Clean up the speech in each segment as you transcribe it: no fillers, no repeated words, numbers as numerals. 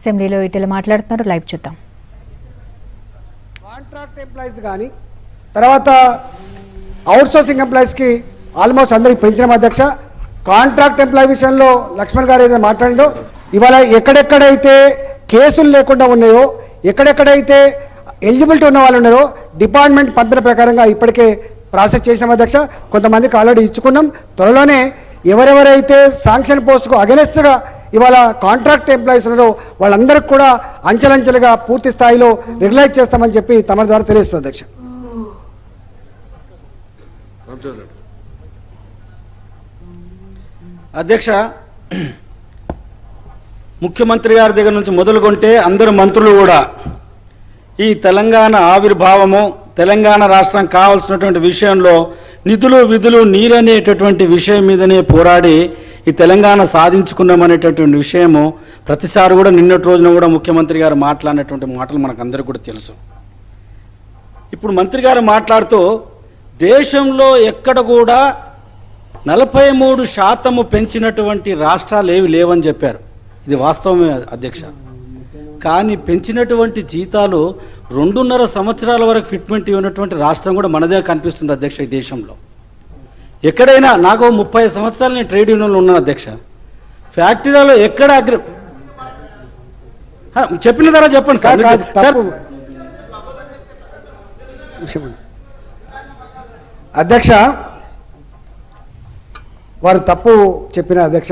అసెంబ్లీలో ఇటీవల మాట్లాడుతున్నారు, లైవ్ చూద్దాం. కాంట్రాక్ట్ ఎంప్లాయీస్ కానీ తర్వాత అవుట్సోర్సింగ్ ఎంప్లాయీస్కి ఆల్మోస్ట్ అందరికి పెంచిన అధ్యక్ష. కాంట్రాక్ట్ ఎంప్లాయీ విషయంలో లక్ష్మణ్ గారు ఏదైనా మాట్లాడిండో, ఇవాళ ఎక్కడెక్కడైతే కేసులు లేకుండా ఉన్నాయో, ఎక్కడెక్కడైతే ఎలిజిబిలిటీ ఉన్న వాళ్ళు ఉన్నారో డిపార్ట్మెంట్ పంపిన ప్రకారంగా ఇప్పటికే ప్రాసెస్ చేసినాం అధ్యక్ష. కొంతమందికి ఆల్రెడీ ఇచ్చుకున్నాం. త్వరలోనే ఎవరెవరైతే శాంక్షన్ పోస్టుకు అగెనెస్ట్గా ఇవాళ కాంట్రాక్ట్ ఎంప్లాయీస్ ఉన్నారో వాళ్ళందరికీ కూడా అంచెలంచెలుగా పూర్తి స్థాయిలో రెగ్యులైజ్ చేస్తామని చెప్పి తమ ద్వారా తెలియస్తుంది అధ్యక్ష. అధ్యక్ష, ముఖ్యమంత్రి గారి దగ్గర నుంచి మొదలుకొంటే అందరు మంత్రులు కూడా ఈ తెలంగాణ ఆవిర్భావము, తెలంగాణ రాష్ట్రం కావాల్సినటువంటి విషయంలో నిధులు విధులు నీరనేటటువంటి విషయం మీదనే పోరాడి ఈ తెలంగాణ సాధించుకున్నామనేటటువంటి విషయము ప్రతిసారి కూడా నిన్నటి రోజున కూడా ముఖ్యమంత్రి గారు మాట్లాడినటువంటి మాటలు మనకు అందరికీ కూడా తెలుసు. ఇప్పుడు మంత్రి గారు మాట్లాడుతూ దేశంలో ఎక్కడ కూడా 43% పెంచినటువంటి రాష్ట్రాలు ఏవి లేవని చెప్పారు. ఇది వాస్తవమే అధ్యక్ష. కానీ పెంచినటువంటి జీతాలు 2.5 సంవత్సరాల వరకు ఫిట్మెంట్ ఇవ్వనటువంటి రాష్ట్రం కూడా మనదే కనిపిస్తుంది అధ్యక్ష. ఈ దేశంలో ఎక్కడైనా, నాకు 30 సంవత్సరాలు నేను ట్రేడ్ యూనియన్లో ఉన్నాను అధ్యక్ష. ఫ్యాక్టరీలో ఎక్కడ చెప్పిన తర్వాత చెప్పండి సార్. అధ్యక్ష, వారు తప్పు చెప్పిన అధ్యక్ష.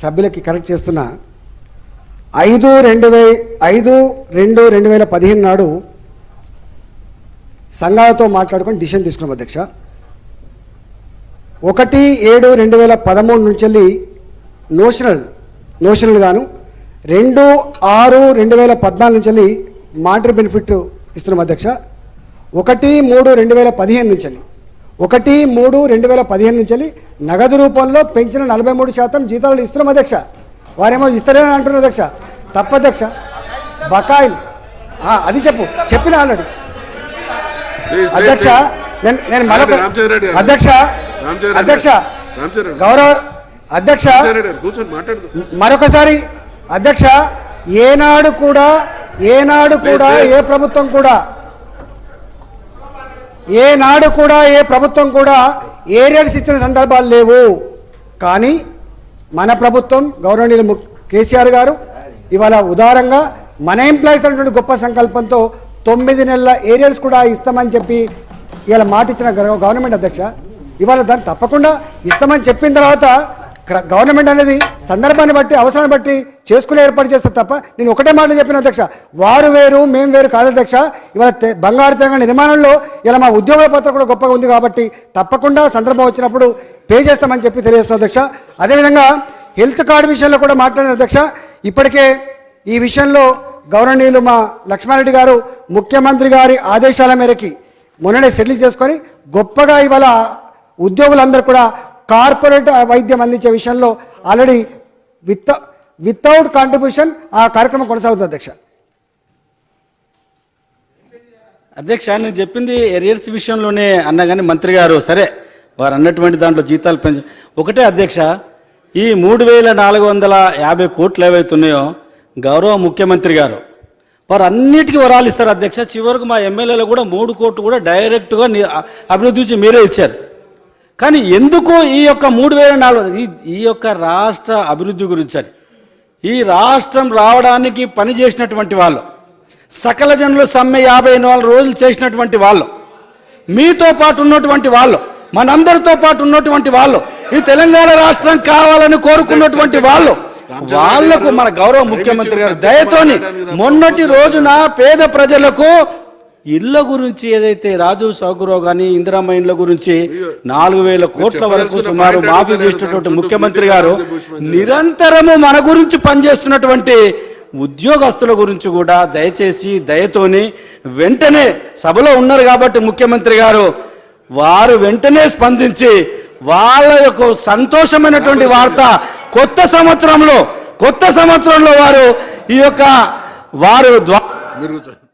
సభ్యులకి కరెక్ట్ చేస్తున్నా. 5/2/2015 నాడు సంఘాలతో మాట్లాడుకొని డిసిషన్ తీసుకున్నాం అధ్యక్ష. 1/7/2013 నుంచి వెళ్ళి నోషనల్ గాను 2/6/2014 నుంచి వెళ్ళి మానిటరీ బెనిఫిట్ ఇస్తున్నాం అధ్యక్ష. 1/3/2015 నుంచి వెళ్ళి 1/3/2015 నుంచి వెళ్ళి నగదు రూపంలో పెంచిన 43% జీతాలు ఇస్తున్నాం అధ్యక్ష. వారేమో ఇస్తలేని అంటున్నారు అధ్యక్ష. తప్పధ్యక్ష. బకాయిలు అది చెప్పిన ఆల్రెడీ అధ్యక్ష. నేను మరొక అధ్యక్ష గౌరవ అధ్యక్ష మరొకసారి అధ్యక్ష, ఏనాడు కూడా ఏ ప్రభుత్వం కూడా ఏరియర్స్ ఇచ్చిన సందర్భాలు లేవు. కానీ మన ప్రభుత్వం గౌరవనీయులు కేసీఆర్ గారు ఇవాళ ఉదారంగా మన ఎంప్లాయీస్ అనేటువంటి గొప్ప సంకల్పంతో 9 నెలల ఏరియర్స్ కూడా ఇస్తామని చెప్పి ఇవాళ మాట ఇచ్చిన గవర్నమెంట్ అధ్యక్ష. ఇవాళ దాన్ని తప్పకుండా ఇస్తామని చెప్పిన తర్వాత గవర్నమెంట్ అనేది సందర్భాన్ని బట్టి అవసరాన్ని బట్టి చేసుకునే ఏర్పాటు చేస్తారు తప్ప నేను ఒకటే మాట చెప్పిన అధ్యక్ష, వారు వేరు మేము వేరు కాదు అధ్యక్ష. ఇవాళ బంగారు తెలంగాణ నిర్మాణంలో ఇలా మా ఉద్యోగుల పాత్ర కూడా గొప్పగా ఉంది కాబట్టి తప్పకుండా సందర్భం వచ్చినప్పుడు పే చేస్తామని చెప్పి తెలియజేస్తాం అధ్యక్ష. అదేవిధంగా హెల్త్ కార్డు విషయంలో కూడా మాట్లాడిన అధ్యక్ష. ఇప్పటికే ఈ విషయంలో గౌరవనీయులు మా లక్ష్మారెడ్డి గారు ముఖ్యమంత్రి గారి ఆదేశాల మేరకి మొన్ననే సెటిల్ చేసుకొని గొప్పగా ఇవాళ ఉద్యోగులందరూ కూడా కార్పొరేట్ వైద్యం అందించే విషయంలో ఆల్రెడీ వితౌట్ కాంట్రిబ్యూషన్ ఆ కార్యక్రమం కొనసాగుతుంది అధ్యక్ష. అధ్యక్ష, నేను చెప్పింది ఎరియర్స్ విషయంలోనే అన్నా కానీ మంత్రి గారు సరే వారు అన్నటువంటి దాంట్లో జీతాలు ఒకటే అధ్యక్ష. ఈ 3,450 కోట్లు ఏవైతున్నాయో గౌరవ ముఖ్యమంత్రి గారు వారు అన్నిటికీ వరాలు ఇస్తారు అధ్యక్ష. చివరకు మా ఎమ్మెల్యేలు కూడా 3 కోట్లు కూడా డైరెక్ట్గా అభివృద్ధి గురించి మీరే ఇచ్చారు. కానీ ఎందుకు ఈ యొక్క 3,400 ఈ యొక్క రాష్ట్ర అభివృద్ధి గురించి ఈ రాష్ట్రం రావడానికి పనిచేసినటువంటి వాళ్ళు, సకల జనుల సమ్మె 54 రోజులు చేసినటువంటి వాళ్ళు, మీతో పాటు ఉన్నటువంటి వాళ్ళు, మనందరితో పాటు ఉన్నటువంటి వాళ్ళు, ఈ తెలంగాణ రాష్ట్రం కావాలని కోరుకున్నటువంటి వాళ్లకు మన గౌరవ ముఖ్యమంత్రి గారు దయతోని మొన్నటి రోజున పేద ప్రజలకు ఇళ్ల గురించి ఏదైతే రాజు సౌకర్యం కానీ ఇందిరమ్మ ఇండ్ల గురించి 4,000 కోట్ల వరకు సుమారు మాఫీ చేసినటువంటి ముఖ్యమంత్రి గారు నిరంతరము మన గురించి పనిచేస్తున్నటువంటి ఉద్యోగస్తుల గురించి కూడా దయచేసి దయతోని వెంటనే సభలో ఉన్నారు కాబట్టి ముఖ్యమంత్రి గారు వారు వెంటనే స్పందించి వాళ్ళ యొక్క సంతోషమైనటువంటి వార్త కొత్త సంవత్సరంలో వారు ఈ యొక్క వారు